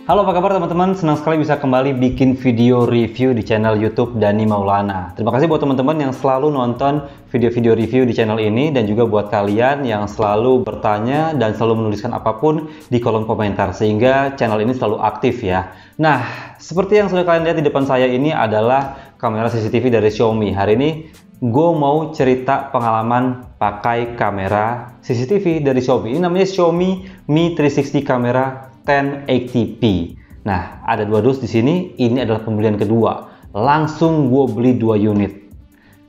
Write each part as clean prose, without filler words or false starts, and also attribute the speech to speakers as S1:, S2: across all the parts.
S1: Halo, apa kabar teman-teman? Senang sekali bisa kembali bikin video review di channel YouTube Dani Maulana. Terima kasih buat teman-teman yang selalu nonton video-video review di channel ini, dan juga buat kalian yang selalu bertanya dan selalu menuliskan apapun di kolom komentar, sehingga channel ini selalu aktif ya. Nah, seperti yang sudah kalian lihat di depan saya ini adalah kamera CCTV dari Xiaomi. Hari ini gue mau cerita pengalaman pakai kamera CCTV dari Xiaomi. Ini namanya Xiaomi Mi 360 kamera 1080p. Nah, ada dua dus di sini. Ini adalah pembelian kedua. Langsung gue beli 2 unit.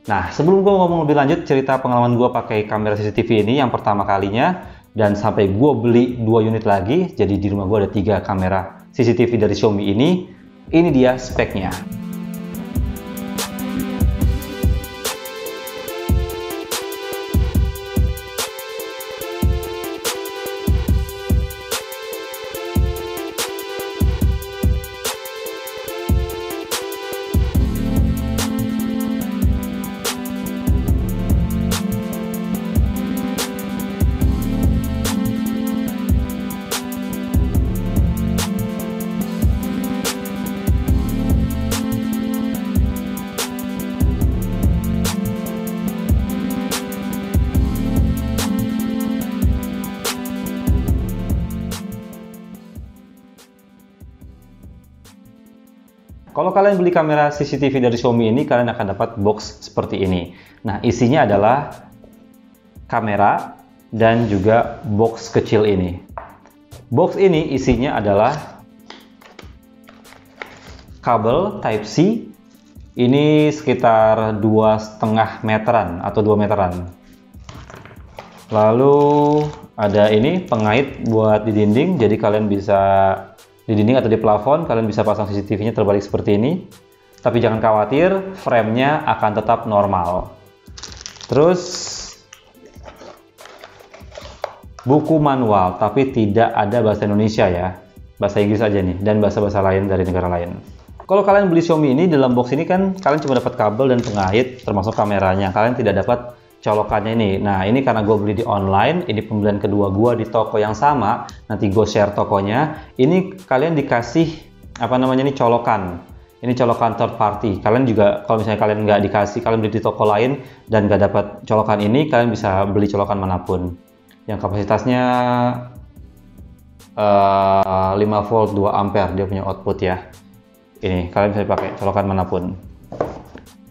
S1: Nah, sebelum gue ngomong lebih lanjut cerita pengalaman gue pakai kamera CCTV ini yang pertama kalinya, dan sampai gue beli 2 unit lagi, jadi di rumah gue ada 3 kamera CCTV dari Xiaomi ini. Ini dia speknya. Kalau kalian beli kamera CCTV dari Xiaomi ini, kalian akan dapat box seperti ini. Nah, isinya adalah kamera dan juga box kecil ini. Box ini isinya adalah kabel Type-C. Ini sekitar 2,5 meteran atau 2 meteran. Lalu ada ini pengait buat di dinding, jadi kalian bisa di dinding atau di plafon kalian bisa pasang CCTV-nya terbalik seperti ini. Tapi jangan khawatir, frame-nya akan tetap normal. Terus buku manual, tapi tidak ada bahasa Indonesia ya, bahasa Inggris aja nih, dan bahasa-bahasa lain dari negara lain. Kalau kalian beli Xiaomi ini, dalam box ini kan kalian cuma dapat kabel dan pengait termasuk kameranya, kalian tidak dapat colokannya ini. Nah, ini karena gue beli di online, ini pembelian kedua gue di toko yang sama, nanti gue share tokonya. Ini kalian dikasih apa namanya ini, colokan. Ini colokan third party. Kalian juga kalau misalnya kalian nggak dikasih, kalian beli di toko lain dan nggak dapat colokan ini, kalian bisa beli colokan manapun yang kapasitasnya 5 volt 2 ampere dia punya output ya. Ini kalian bisa pakai colokan manapun.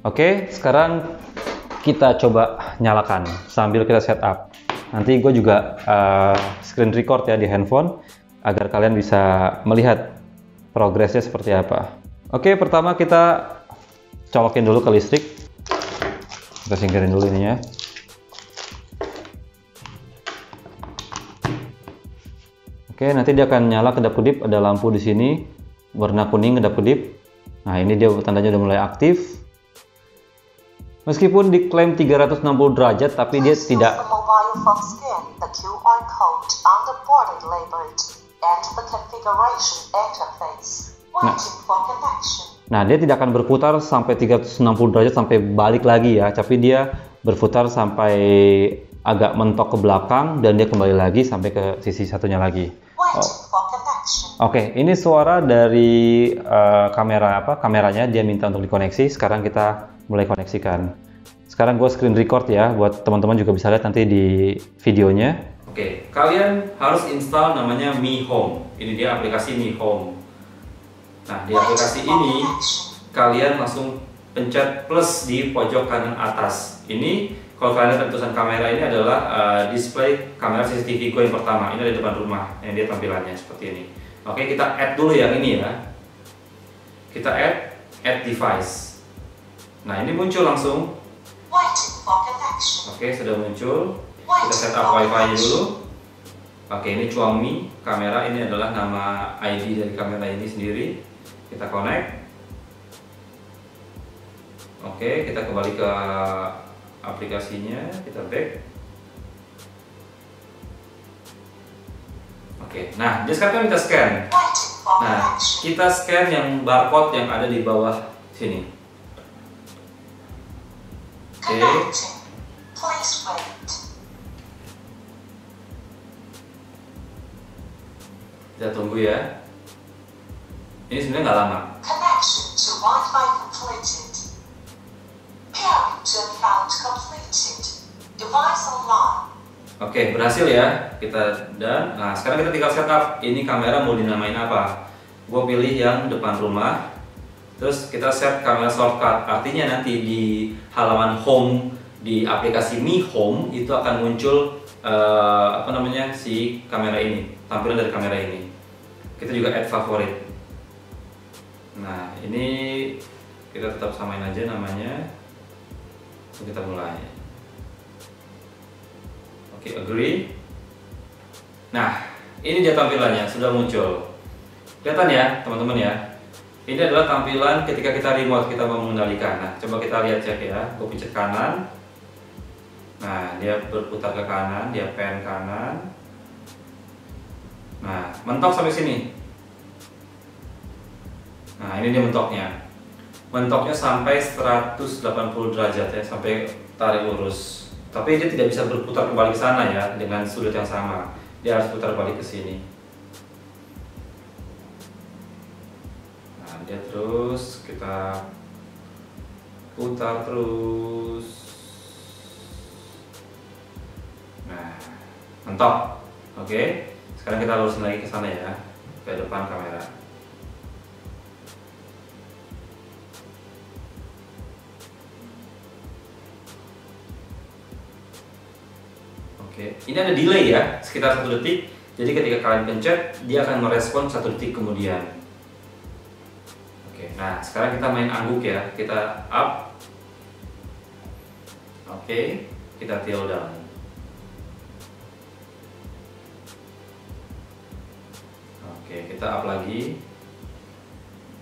S1: Oke, sekarang kita coba nyalakan sambil kita setup. Nanti gue juga screen record ya di handphone agar kalian bisa melihat progresnya seperti apa. Oke, pertama kita colokin dulu ke listrik. Kita singkirin dulu ininya. Oke, nanti dia akan nyala kedap-kedip, ada lampu di sini warna kuning kedap-kedip. Nah, ini dia tandanya udah mulai aktif. Meskipun diklaim 360 derajat, tapi dia tidak. Nah, dia tidak akan berputar sampai 360 derajat sampai balik lagi ya, tapi dia berputar sampai agak mentok ke belakang dan dia kembali lagi sampai ke sisi satunya lagi. Oke, ini suara dari kameranya dia minta untuk dikoneksi. Sekarang kita mulai koneksikan. Sekarang gue screen record ya, buat teman-teman juga bisa lihat nanti di videonya. Oke, kalian harus install namanya Mi Home. Ini dia aplikasi Mi Home. Nah, di aplikasi ini kalian langsung pencet plus di pojok kanan atas. Ini kalau kalian lihat tulisan kamera ini adalah display kamera CCTV gue yang pertama. Ini ada di depan rumah, yang dia tampilannya seperti ini. Oke, kita add dulu yang ini ya. Kita add device. Nah, ini muncul langsung. Oke, sudah muncul. Kita setup wifi-nya dulu. Oke, ini Xiaomi kamera, ini adalah nama ID dari kamera ini sendiri. Kita connect. Oke, kita kembali ke aplikasinya, kita back. Oke, nah dia sekarang kita scan. Nah, kita scan yang barcode yang ada di bawah sini. Oke. Kita tunggu ya. Ini sebenarnya nggak lama.
S2: Connection to Wi-Fi completed. Peer return found completed. Device online.
S1: Oke, berhasil ya kita. Dan nah sekarang kita tinggal setup ini kamera mau dinamain apa. Gue pilih yang depan rumah. Terus kita set kamera shortcut. Artinya nanti di halaman home di aplikasi Mi Home itu akan muncul si kamera ini, tampilan dari kamera ini. Kita juga add favorit. Nah ini kita tetap samain aja namanya. Kita mulai. Oke, agree. Nah, ini dia tampilannya, sudah muncul. Kelihatan ya, teman-teman ya. Ini adalah tampilan ketika kita remote, kita mau mengendalikan. Nah, coba kita lihat cek ya. Gue pencet kanan. Nah, dia berputar ke kanan, dia pan kanan. Nah, mentok sampai sini. Nah, ini dia mentoknya. Mentoknya sampai 180 derajat ya, sampai tarik lurus. Tapi dia tidak bisa berputar kembali ke sana ya dengan sudut yang sama. Dia harus putar balik ke sini. Nah, dia terus kita putar terus. Nah, mentok. Oke. Sekarang kita lurusin lagi ke sana ya, ke depan kamera. Oke, ini ada delay ya, sekitar 1 detik. Jadi ketika kalian pencet, dia akan merespon 1 detik kemudian. Oke, nah sekarang kita main angguk ya. Kita up. Oke, kita tail down. Oke, kita up lagi.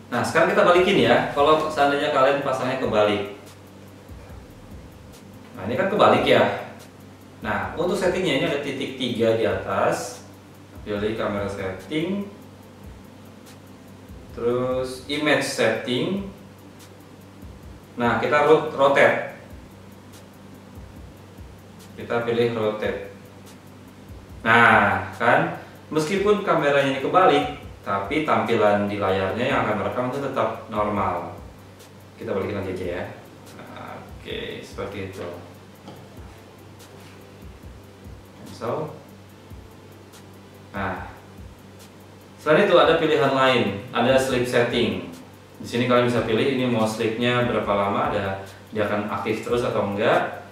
S1: Nah, sekarang kita balikin ya. Kalau seandainya kalian pasangnya kebalik. Nah, ini kan kebalik ya. Nah, untuk settingnya ini ada titik 3 di atas. Pilih kamera setting. Terus image setting. Nah, kita rotate. Kita pilih rotate. Nah, kan meskipun kameranya ini kebalik, tapi tampilan di layarnya yang akan merekam itu tetap normal. Kita balikin lagi aja ya. Oke, seperti itu. Nah, selain itu ada pilihan lain, ada sleep setting. Di sini kalian bisa pilih ini mau sleepnya berapa lama, dia akan aktif terus atau enggak.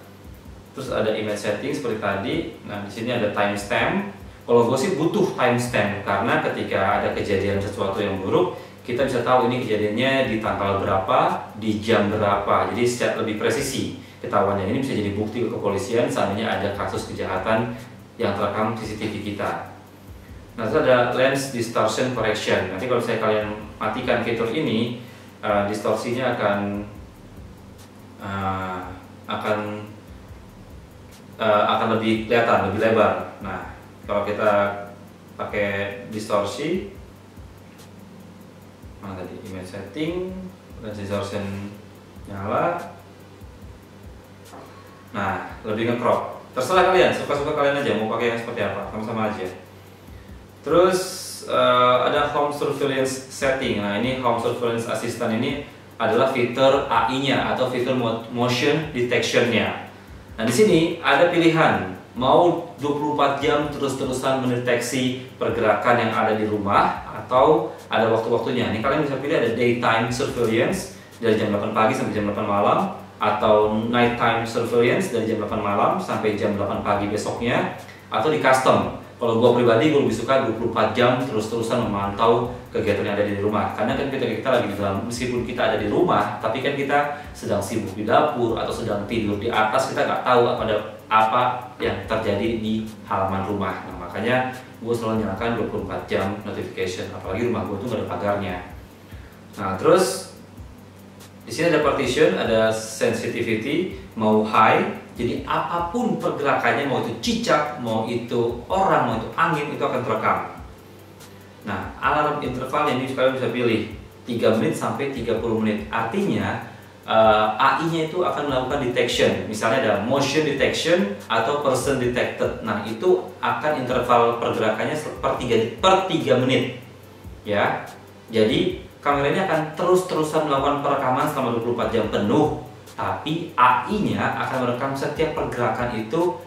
S1: Terus ada image setting seperti tadi. Nah, di sini ada timestamp. Kalau gue sih butuh timestamp karena ketika ada kejadian sesuatu yang buruk, kita bisa tahu ini kejadiannya di tanggal berapa, di jam berapa. Jadi secara lebih presisi ketahuannya. Ini bisa jadi bukti ke kepolisian seandainya ada kasus kejahatan yang terekam CCTV kita. Nah, itu ada lens distortion correction. Nanti kalau saya kalian matikan fitur ini, distorsinya akan lebih kelihatan, lebih lebar. Nah, kalau kita pakai distorsi, mana tadi image setting, lens distortion nyala. Nah, lebih nge-crop. Terserah kalian, suka-suka kalian aja mau pakai yang seperti apa, sama-sama aja. Terus ada home surveillance setting. Nah, ini home surveillance assistant ini adalah fitur AI-nya atau fitur motion detection-nya. Nah, di sini ada pilihan mau 24 jam terus-terusan mendeteksi pergerakan yang ada di rumah atau ada waktu-waktunya. Ini kalian bisa pilih ada daytime surveillance dari jam 8 pagi sampai jam 8 malam. Atau nighttime surveillance dari jam 8 malam sampai jam 8 pagi besoknya, atau di custom. Kalau gue pribadi, gue lebih suka 24 jam terus-terusan memantau kegiatan yang ada di rumah. Karena kan ketika kita lagi di dalam, meskipun kita ada di rumah, tapi kan kita sedang sibuk di dapur atau sedang tidur di atas, kita nggak tahu apa yang terjadi di halaman rumah. Nah, makanya gue selalu nyalakan 24 jam notification, apalagi rumah gue tuh nggak ada pagarnya. Nah, terus di sini ada partition, ada sensitivity, mau high, jadi apapun pergerakannya, mau itu cicak, mau itu orang, mau itu angin, itu akan terekam. Nah, alarm intervalnya ini kalian bisa pilih 3 menit sampai 30 menit. Artinya AI-nya itu akan melakukan detection. Misalnya ada motion detection atau person detected. Nah, itu akan interval pergerakannya per 3 menit. Ya. Jadi kamera ini akan terus-terusan melakukan perekaman selama 24 jam penuh, tapi AI-nya akan merekam setiap pergerakan itu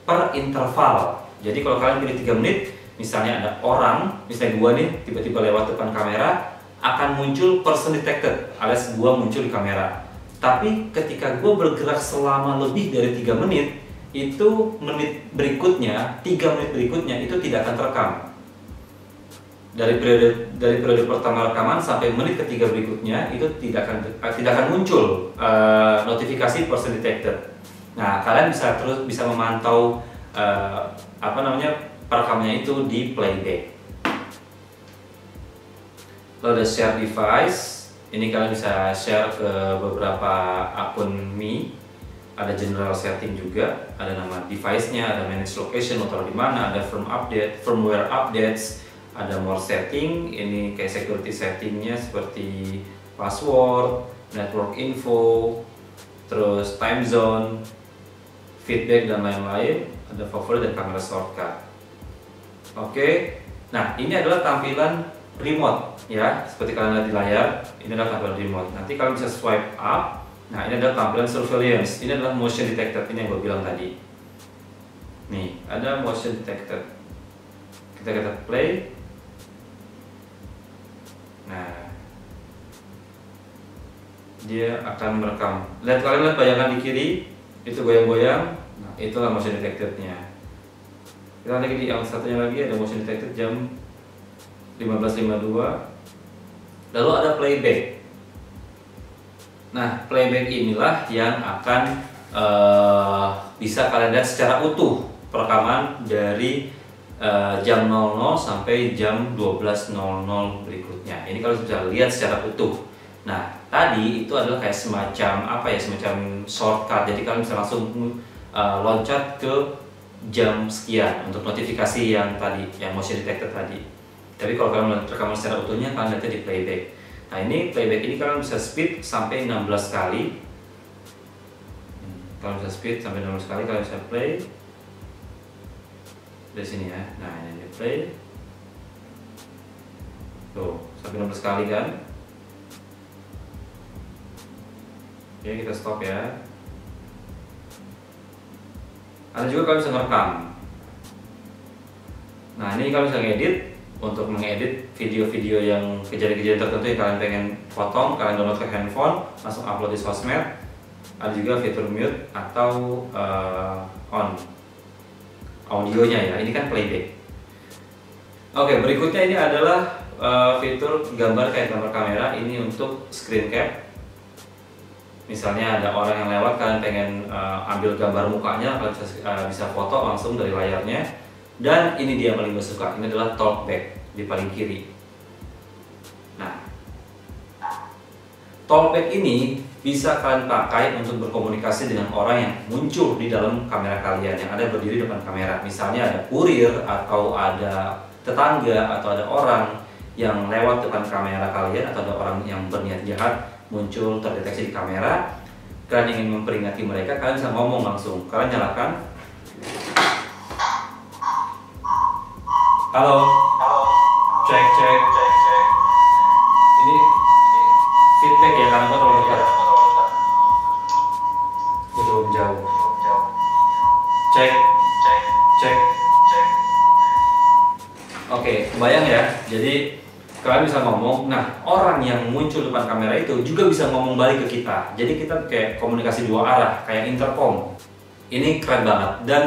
S1: per interval. Jadi kalau kalian pilih 3 menit, misalnya ada orang, misalnya gua nih tiba-tiba lewat depan kamera, akan muncul person detected, alias gua muncul di kamera. Tapi ketika gua bergerak selama lebih dari 3 menit, itu menit berikutnya, 3 menit berikutnya itu tidak akan terekam. Dari periode pertama rekaman sampai menit ketiga berikutnya itu tidak akan muncul notifikasi person detected. Nah, kalian bisa memantau perekamannya itu di playback. Lalu ada share device. Ini kalian bisa share ke beberapa akun Mi. Ada general setting juga, ada nama device-nya, ada manage location, mau taruh di mana, ada firmware updates, ada more setting. Ini kayak security settingnya seperti password, network info, terus time zone, feedback dan lain-lain. Ada favorit dan kamera shortcut. Oke, nah ini adalah tampilan remote ya, seperti kalian lihat di layar. Ini adalah tampilan remote. Nanti kalian bisa swipe up. Nah, ini adalah tampilan surveillance. Ini adalah motion detected. Ini yang gue bilang tadi. Nih, ada motion detected. Kita play. Nah, dia akan merekam. Kalian lihat bayangan di kiri, itu goyang-goyang. Nah, itulah motion detected-nya. Kita lagi di yang satunya lagi ada motion detected jam 15.52. Lalu ada playback. Nah, playback inilah yang akan bisa kalian lihat secara utuh perekaman dari jam 00 sampai jam 12.00 berikutnya. Ini kalian bisa lihat secara utuh. Nah, tadi itu adalah kayak semacam shortcut. Jadi kalian bisa langsung loncat ke jam sekian untuk notifikasi yang tadi, yang motion detected tadi. Tapi kalau kalian melihat rekaman secara utuhnya, kalian lihatnya di playback. Nah, ini playback ini kalian bisa speed sampai 16 kali. Kalian bisa speed sampai 16 kali, kalian bisa play dari sini ya. Nah, ini play. Tuh, sampai 16 kali kan. Oke, kita stop ya. Ada juga kalian bisa ngerekam. Nah, ini kalian bisa ngedit. Untuk mengedit video-video yang kejadian-kejadian tertentu yang kalian pengen potong, kalian download ke handphone, langsung upload di sosmed. Ada juga fitur mute atau on audionya ya. Ini kan playback. Oke, berikutnya ini adalah fitur gambar kayak gambar kamera. Ini untuk screen cap. Misalnya ada orang yang lewat, kalian pengen ambil gambar mukanya, kalian bisa foto langsung dari layarnya. Dan ini dia yang paling gue suka, ini adalah talkback di paling kiri. Nah, talkback ini bisa kalian pakai untuk berkomunikasi dengan orang yang muncul di dalam kamera kalian, yang ada berdiri depan kamera. Misalnya ada kurir, atau ada tetangga, atau ada orang yang lewat depan kamera kalian, atau ada orang yang berniat jahat muncul terdeteksi di kamera. Kalian ingin memperingati mereka, kalian bisa ngomong langsung. Kalian nyalakan. Halo, cek. Ini feedback ya, karena gue terlalu dekat. Gue terlalu jauh. Cek. Oke, kebayang ya. Jadi kalian bisa ngomong. Nah, orang yang muncul depan kamera itu juga bisa ngomong balik ke kita. Jadi kita kayak komunikasi dua arah, kayak intercom. Ini keren banget. Dan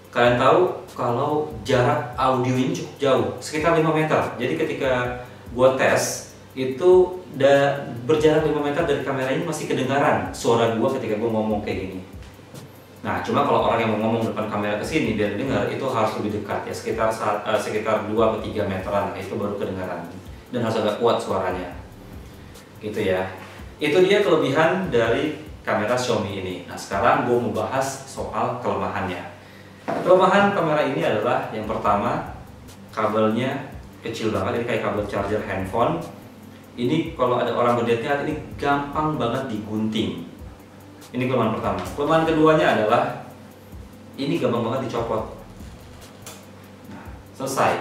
S1: kalian tahu kalau jarak audio ini cukup jauh, sekitar 5 meter. Jadi ketika gua tes, itu berjarak 5 meter dari kamera ini masih kedengaran suara gua ketika gua ngomong kayak gini. Nah, cuma kalau orang yang mau ngomong depan kamera ke sini biar dengar, itu harus lebih dekat ya, sekitar 2 atau 3 meteran, itu baru kedengaran. Dan harus agak kuat suaranya. Gitu ya. Itu dia kelebihan dari kamera Xiaomi ini. Nah, sekarang gua mau bahas soal kelemahannya. Kelemahan kamera ini adalah yang pertama, kabelnya kecil banget, ini kayak kabel charger handphone. Ini kalau ada orang berniat, ini gampang banget digunting. Ini kelemahan pertama. Kelemahan keduanya adalah ini gampang banget dicopot. Nah, selesai.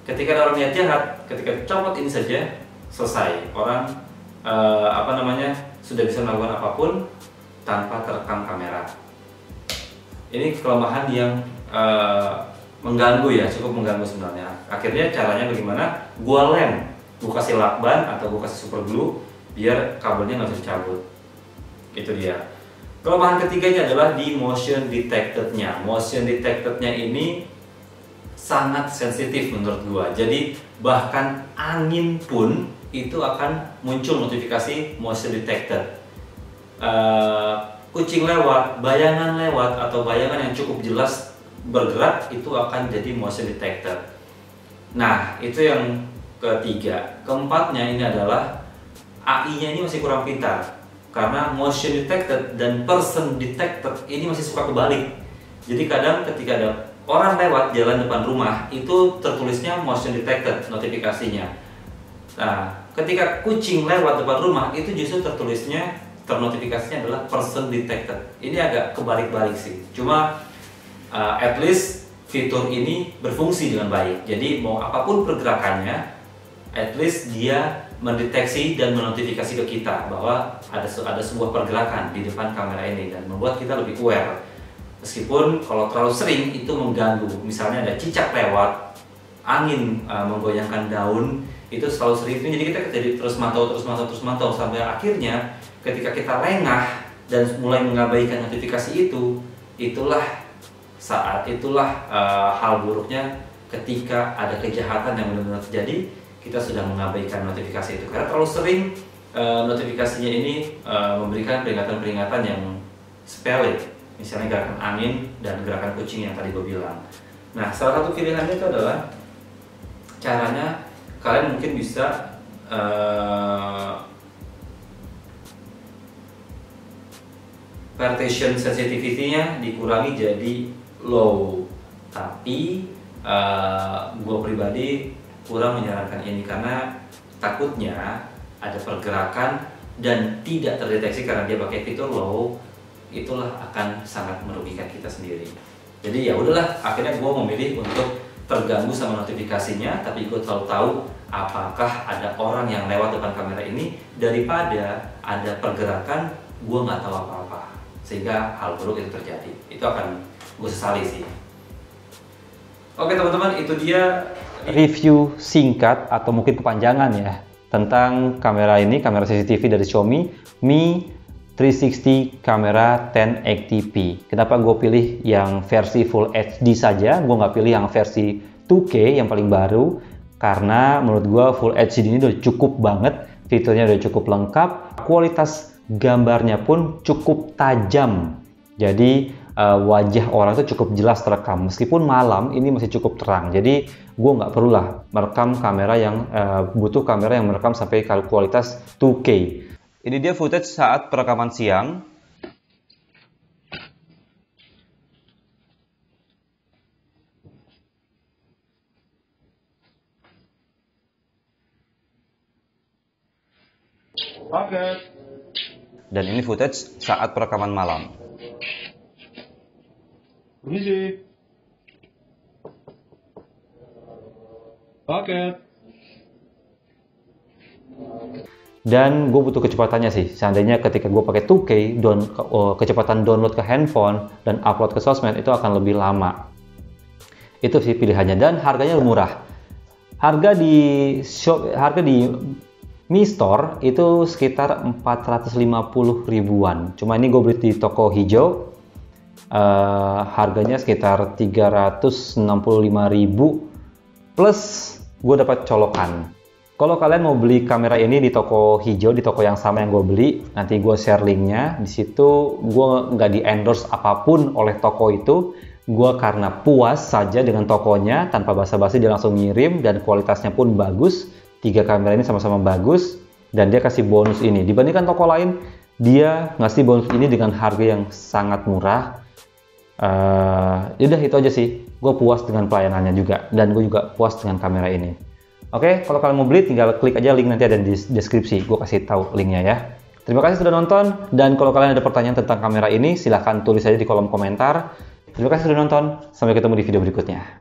S1: Ketika ada orang niat jahat, ketika copot ini saja, selesai. Orang sudah bisa melakukan apapun tanpa terekam kamera. Ini kelemahan yang mengganggu ya, cukup mengganggu sebenarnya. Akhirnya caranya bagaimana? Gua lem, gua kasih lakban atau gua kasih super glue biar kabelnya nggak bisa dicabut. Itu dia. Kelemahan ketiganya adalah di motion detected-nya. Motion detected-nya ini sangat sensitif menurut gua. Jadi bahkan angin pun itu akan muncul notifikasi motion detected. Kucing lewat, bayangan lewat, atau bayangan yang cukup jelas bergerak itu akan jadi motion detected. Nah, itu yang ketiga. Keempatnya ini adalah AI-nya ini masih kurang pintar, karena motion detected dan person detected ini masih suka kebalik. Jadi kadang ketika ada orang lewat jalan depan rumah itu tertulisnya motion detected notifikasinya. Nah, ketika kucing lewat depan rumah itu justru ternotifikasinya adalah person detected. Ini agak kebalik-balik sih. Cuma at least fitur ini berfungsi dengan baik. Jadi mau apapun pergerakannya, at least dia mendeteksi dan menotifikasi ke kita bahwa ada sebuah pergerakan di depan kamera ini dan membuat kita lebih aware. Meskipun kalau terlalu sering itu mengganggu. Misalnya ada cicak lewat, angin menggoyangkan daun, itu selalu sering. Jadi kita jadi terus mantau sampai akhirnya ketika kita lengah dan mulai mengabaikan notifikasi itu, itulah hal buruknya ketika ada kejahatan yang benar-benar terjadi, kita sudah mengabaikan notifikasi itu. Karena terlalu sering notifikasinya ini memberikan peringatan-peringatan yang sepele, misalnya gerakan angin dan gerakan kucing yang tadi gue bilang. Nah, salah satu pilihannya itu adalah caranya kalian mungkin bisa partition sensitivity-nya dikurangi jadi low, tapi gue pribadi kurang menyarankan ini karena takutnya ada pergerakan dan tidak terdeteksi karena dia pakai fitur low, itulah akan sangat merugikan kita sendiri. Jadi ya udahlah, akhirnya gue memilih untuk terganggu sama notifikasinya, tapi gue tahu apakah ada orang yang lewat depan kamera ini daripada ada pergerakan gue nggak tahu apa-apa sehingga hal buruk itu terjadi. Itu akan gue sesali sih. Oke teman-teman, itu dia review singkat atau mungkin kepanjangan ya tentang kamera ini, kamera CCTV dari Xiaomi Mi 360 kamera 1080p. Kenapa gue pilih yang versi Full HD saja, gue nggak pilih yang versi 2K yang paling baru, karena menurut gue Full HD ini udah cukup banget, fiturnya udah cukup lengkap, kualitas gambarnya pun cukup tajam. Jadi wajah orang itu cukup jelas terekam, meskipun malam ini masih cukup terang. Jadi gue nggak perlulah merekam kamera yang butuh kamera yang merekam sampai kualitas 2K. Ini dia footage saat perekaman siang. Oke. Dan ini footage saat perekaman malam. Permisi. Oke. Dan gue butuh kecepatannya sih. Seandainya ketika gue pakai 2K, kecepatan download ke handphone dan upload ke sosmed itu akan lebih lama. Itu sih pilihannya, dan harganya murah. Harga di Mi Store itu sekitar 450 ribuan. Cuma ini gue beli di toko hijau. Harganya sekitar 365.000 plus gue dapat colokan. Kalau kalian mau beli kamera ini di toko hijau, di toko yang sama yang gue beli, nanti gue share linknya. Di situ gue nggak di endorse apapun oleh toko itu. Gue karena puas saja dengan tokonya, tanpa basa-basi dia langsung ngirim dan kualitasnya pun bagus. 3 kamera ini sama-sama bagus dan dia kasih bonus ini. Dibandingkan toko lain, dia ngasih bonus ini dengan harga yang sangat murah. Yaudah itu aja sih. Gue puas dengan pelayanannya juga, dan gue juga puas dengan kamera ini. Oke, kalau kalian mau beli tinggal klik aja link, nanti ada di deskripsi. Gue kasih tahu linknya ya. Terima kasih sudah nonton, dan kalau kalian ada pertanyaan tentang kamera ini silahkan tulis aja di kolom komentar. Terima kasih sudah nonton, sampai ketemu di video berikutnya.